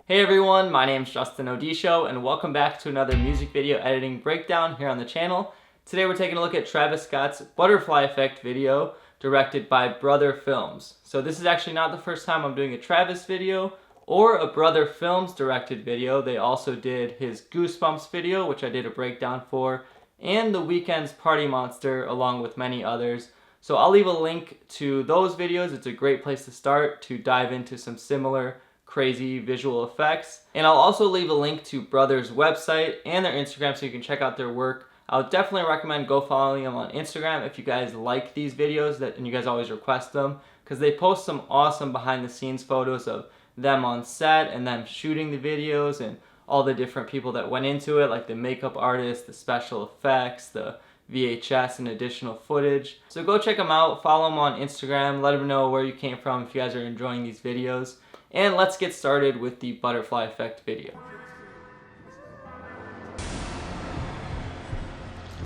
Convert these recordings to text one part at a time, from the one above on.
Hey everyone, my name is Justin Odisho and welcome back to another music video editing breakdown here on the channel. Today we're taking a look at Travis Scott's Butterfly Effect video directed by Brother Films. So this is actually not the first time I'm doing a Travis video or a Brother Films directed video. They also did his Goosebumps video, which I did a breakdown for, and The Weeknd's Party Monster, along with many others. So I'll leave a link to those videos. It's a great place to start to dive into some similar crazy visual effects. And I'll also leave a link to Brother's website and their Instagram so you can check out their work. I would definitely recommend go following them on Instagram if you guys like these videos and you guys always request them, because they post some awesome behind the scenes photos of them on set and them shooting the videos and all the different people that went into it, like the makeup artist, the special effects, the VHS and additional footage. So go check them out, follow them on Instagram, let them know where you came from if you guys are enjoying these videos. And let's get started with the Butterfly Effect video.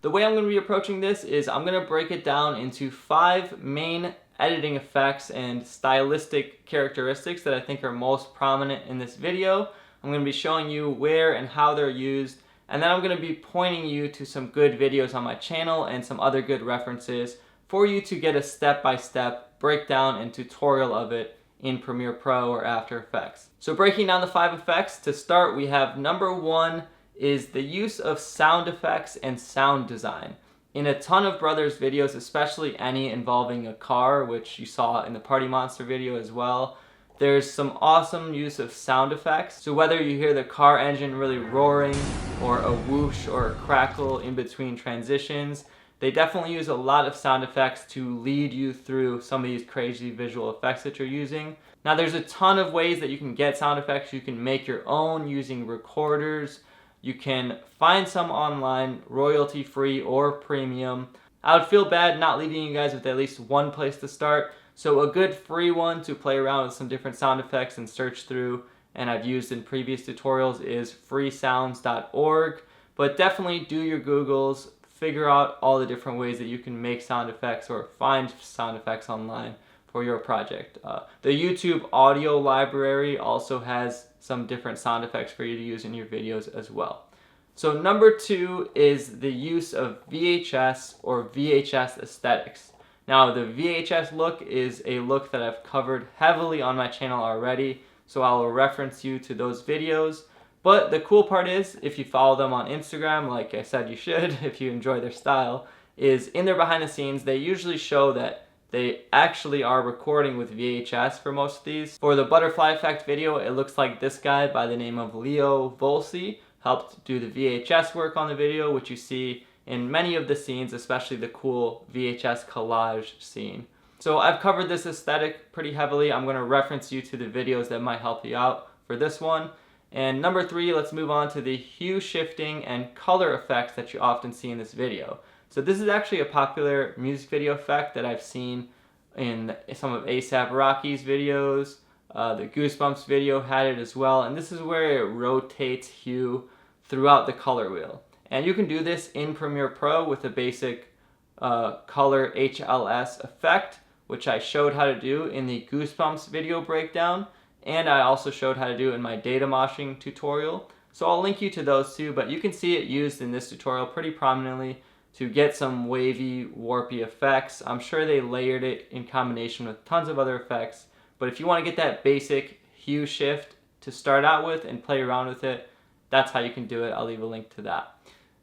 The way I'm going to be approaching this is I'm going to break it down into 5 main editing effects and stylistic characteristics that I think are most prominent in this video. I'm going to be showing you where and how they're used, and then I'm going to be pointing you to some good videos on my channel and some other good references for you to get a step-by-step breakdown and tutorial of it in Premiere Pro or After Effects. So breaking down the 5 effects, to start we have number 1 is the use of sound effects and sound design. In a ton of Brothers videos, especially any involving a car, which you saw in the Party Monster video as well, there's some awesome use of sound effects. So whether you hear the car engine really roaring or a whoosh or a crackle in between transitions, they definitely use a lot of sound effects to lead you through some of these crazy visual effects that you're using. Now there's a ton of ways that you can get sound effects. You can make your own using recorders. You can find some online, royalty free or premium. I would feel bad not leaving you guys with at least one place to start. So a good free one to play around with some different sound effects and search through, and I've used in previous tutorials, is freesounds.org. But definitely do your Googles, figure out all the different ways that you can make sound effects or find sound effects online for your project. The YouTube audio library also has some different sound effects for you to use in your videos as well. So number 2 is the use of VHS or VHS aesthetics. Now the VHS look is a look that I've covered heavily on my channel already, so I will reference you to those videos. But the cool part is, if you follow them on Instagram, like I said you should if you enjoy their style, is in their behind the scenes they usually show that they actually are recording with VHS for most of these. For the Butterfly Effect video, it looks like this guy by the name of Leo Volsi helped do the VHS work on the video, which you see in many of the scenes, especially the cool VHS collage scene. So I've covered this aesthetic pretty heavily. I'm going to reference you to the videos that might help you out for this one. And number 3, let's move on to the hue shifting and color effects that you often see in this video. So this is actually a popular music video effect that I've seen in some of A$AP Rocky's videos. The Goosebumps video had it as well, and this is where it rotates hue throughout the color wheel. And you can do this in Premiere Pro with a basic color HLS effect, which I showed how to do in the Goosebumps video breakdown. And I also showed how to do it in my data moshing tutorial. So I'll link you to those too, but you can see it used in this tutorial pretty prominently to get some wavy, warpy effects. I'm sure they layered it in combination with tons of other effects, but if you want to get that basic hue shift to start out with and play around with it, that's how you can do it. I'll leave a link to that.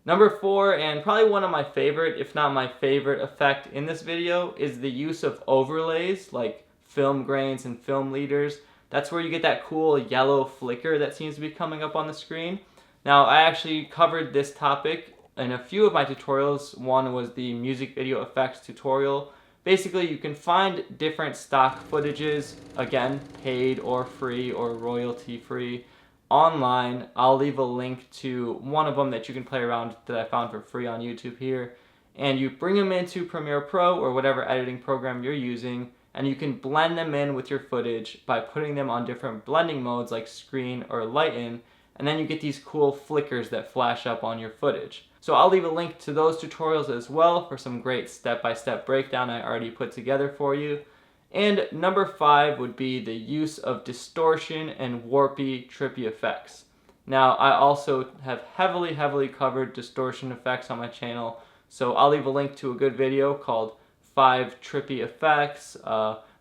Number 4, and probably one of my favorite, if not my favorite effect in this video, is the use of overlays like film grains and film leaders. That's where you get that cool yellow flicker that seems to be coming up on the screen. Now, I actually covered this topic in a few of my tutorials. One was the music video effects tutorial. Basically, you can find different stock footages, again, paid or free or royalty free, online. I'll leave a link to one of them that you can play around that I found for free on YouTube here. And you bring them into Premiere Pro or whatever editing program you're using, and you can blend them in with your footage by putting them on different blending modes like screen or lighten, and then you get these cool flickers that flash up on your footage. So I'll leave a link to those tutorials as well for some great step-by-step breakdown I already put together for you. And number 5 would be the use of distortion and warpy, trippy effects. Now, I also have heavily covered distortion effects on my channel, so I'll leave a link to a good video called 5 Trippy Effects.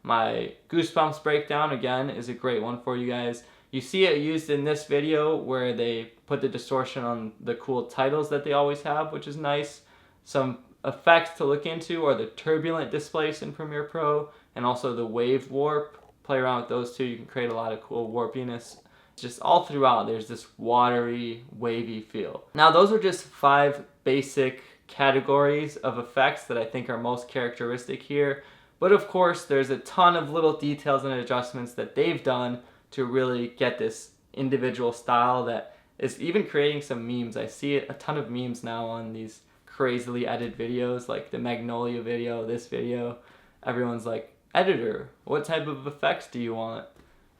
My Goosebumps breakdown, again, is a great one for you guys. You see it used in this video where they put the distortion on the cool titles that they always have, which is nice. Some effects to look into are the turbulent displace in Premiere Pro and also the wave warp. Play around with those two, you can create a lot of cool warpiness. Just all throughout, there's this watery, wavy feel. Now, those are just 5 basic categories of effects that I think are most characteristic here. But of course, there's a ton of little details and adjustments that they've done to really get this individual style that is even creating some memes. I see a ton of memes now on these crazily edited videos, like the Magnolia video, this video. Everyone's like, editor, what type of effects do you want?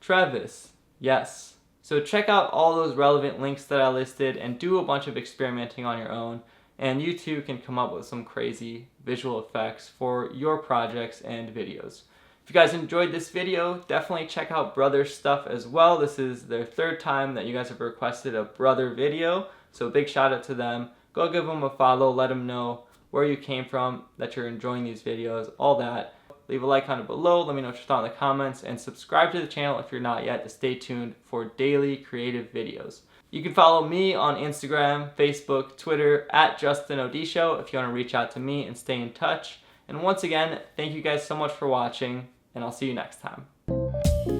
Travis, yes. So check out all those relevant links that I listed and do a bunch of experimenting on your own. And you too can come up with some crazy visual effects for your projects and videos. If you guys enjoyed this video, definitely check out Brother's stuff as well. This is their 3rd time that you guys have requested a Brother video, so big shout out to them. Go give them a follow, let them know where you came from, that you're enjoying these videos, all that. Leave a like on it below, let me know what you thought in the comments, and subscribe to the channel if you're not yet to stay tuned for daily creative videos. You can follow me on Instagram, Facebook, Twitter, @JustinODShow if you want to reach out to me and stay in touch. And once again, thank you guys so much for watching, and I'll see you next time.